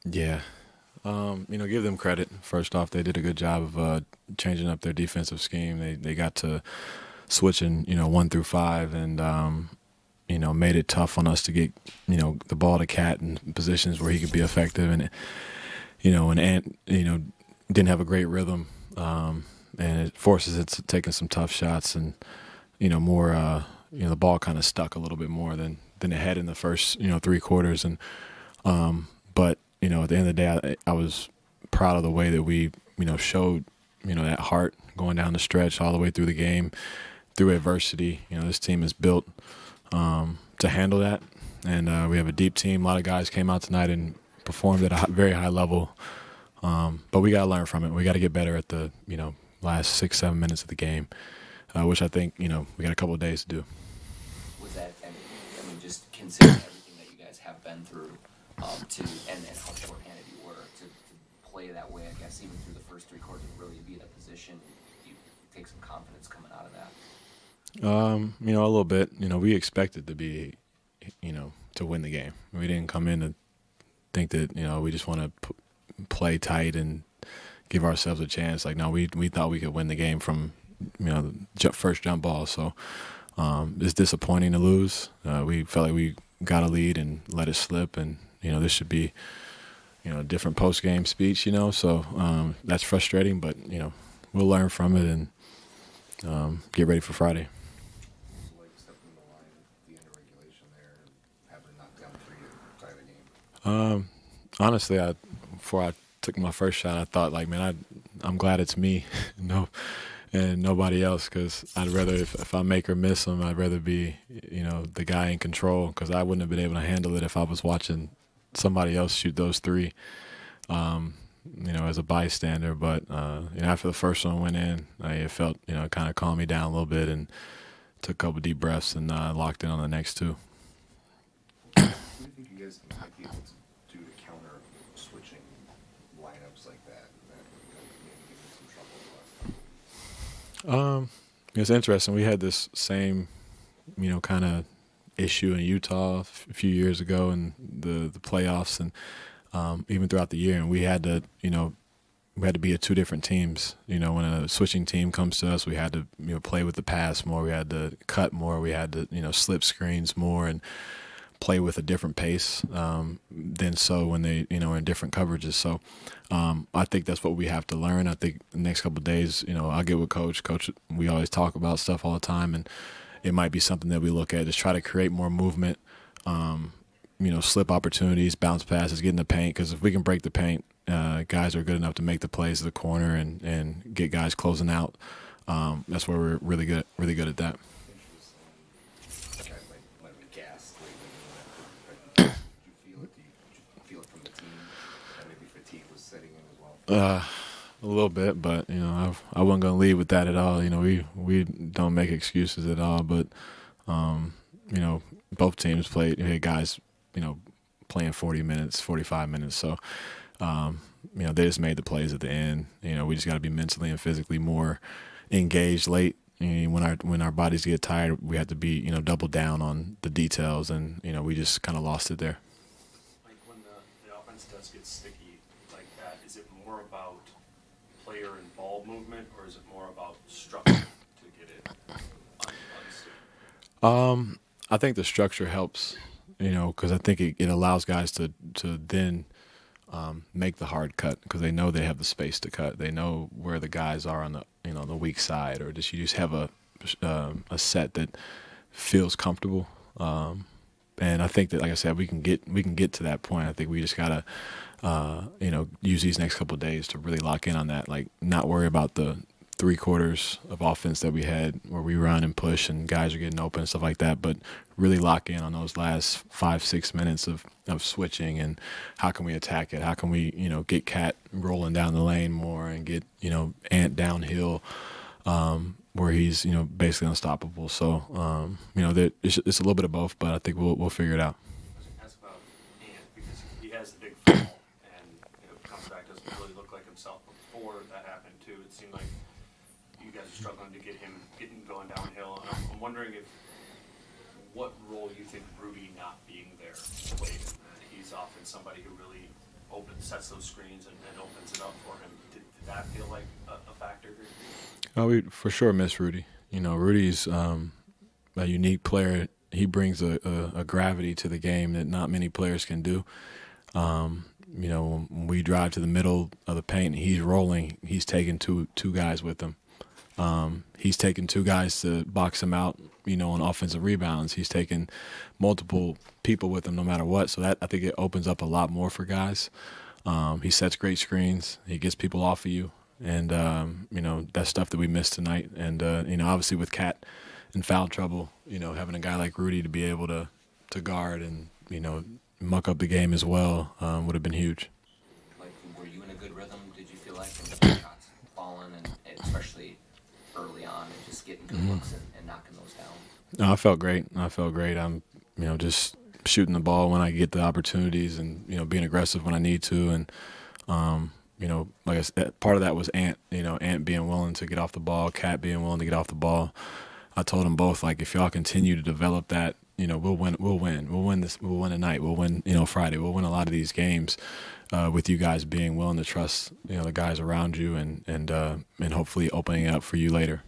Yeah. Give them credit. First off, they did a good job of changing up their defensive scheme. They got to switching, 1 through 5, and made it tough on us to get, the ball to Cat in positions where he could be effective. And and Ant, didn't have a great rhythm, and it forces it to taking some tough shots, and more, the ball kind of stuck a little bit more than it had in the first, 3 quarters, and but at the end of the day, I was proud of the way that we, showed, that heart going down the stretch all the way through the game, through adversity. This team is built to handle that, and we have a deep team. A lot of guys came out tonight and performed at a very high level, but we got to learn from it. We got to get better at the last 6-7 minutes of the game, which I think we got a couple of days to do. Was that, just considering everything that you guys have been through, and how shorthanded you were, to play that way, I guess, even through the first 3 quarters, and really be in a position, you take some confidence coming out of that? A little bit. We expected to be, to win the game. We didn't come in to think that, we just want to play tight and give ourselves a chance. Like, no, we thought we could win the game from, first jump ball. So it's disappointing to lose. We felt like we got a lead and let it slip, and, this should be, a different post-game speech, So that's frustrating, but, we'll learn from it and get ready for Friday. Like stepping the line at the end of regulation there and having knocked down 3 to tie the game? Honestly, before I took my first shot, I thought, like, man, I'm glad it's me, and nobody else, because I'd rather, if I make or miss them, I'd rather be, the guy in control, because I wouldn't have been able to handle it if I was watching somebody else shoot those 3, as a bystander. But, after the first one went in, it felt, it kind of calmed me down a little bit, and took a couple deep breaths and locked in on the next 2. What do you think you guys might be able to do to counter switching lineups like that maybe give you some trouble the last couple weeks? It's interesting. We had this same, kind of issue in Utah a few years ago in the playoffs, and even throughout the year. And we had to, be at 2 different teams. When a switching team comes to us, we had to, play with the pass more. We had to cut more. We had to, slip screens more and play with a different pace than so when they, are in different coverages. So I think that's what we have to learn. I think the next couple of days, I'll get with Coach. Coach, we always talk about stuff all the time, and it might be something that we look at, just try to create more movement, slip opportunities, bounce passes, get in the paint. Because if we can break the paint, guys are good enough to make the plays to the corner and get guys closing out. That's where we're really good at that. Guys might be gassed lately. Did you feel it? Did you feel it from the team that maybe fatigue was setting in as well? A little bit, but I wasn't gonna lead with that at all. We don't make excuses at all, but both teams played. You had guys, playing 40 minutes, 45 minutes. So they just made the plays at the end. We just got to be mentally and physically more engaged late. When our bodies get tired, we have to be double down on the details, and we just kind of lost it there. Like when the offense does get sticky like that, is it more about player and ball movement, or is it more about structure to get it unsticky? I think the structure helps, because I think it allows guys to then make the hard cut, because they know they have the space to cut. They know where the guys are on the the weak side, or you just have a set that feels comfortable. And I think that, like I said, we can get to that point. I think we just gotta use these next couple of days to really lock in on that. Like, not worry about the 3 quarters of offense that we had where we run and push and guys are getting open and stuff like that, but really lock in on those last 5-6 minutes of switching, and how can we attack it? How can we, get Cat rolling down the lane more and get, Ant downhill, where he's, basically unstoppable. So, it's a little bit of both, but I think we'll figure it out. I was going to ask about Ant, because he has the big fall, and comes back, doesn't really look like himself. Before that happened too, it seemed like you guys are struggling to get him getting going downhill. And I'm wondering what role you think Rudy not being there played in that. He's often somebody who really sets those screens and opens it up for him. Did that feel like a factor here? Oh, we for sure miss Rudy. Rudy's a unique player. He brings a gravity to the game that not many players can do. When we drive to the middle of the paint and he's rolling, he's taking two guys with him. He's taking two guys to box him out, on offensive rebounds. He's taking multiple people with him no matter what. So that, I think, it opens up a lot more for guys. He sets great screens. He gets people off of you. And, that's stuff that we missed tonight. And, obviously with Cat in foul trouble, having a guy like Rudy to be able to guard and, muck up the game as well would have been huge. Like, were you in a good rhythm? Did you feel like the shots falling, and especially early on, and just getting good looks and knocking those down? No, I felt great. I'm, just shooting the ball when I get the opportunities and, being aggressive when I need to. And, like I said, part of that was Ant being willing to get off the ball, Cat being willing to get off the ball. I told them both, like, if y'all continue to develop that, we'll win. We'll win tonight. We'll win, Friday. We'll win a lot of these games with you guys being willing to trust, the guys around you and hopefully opening it up for you later.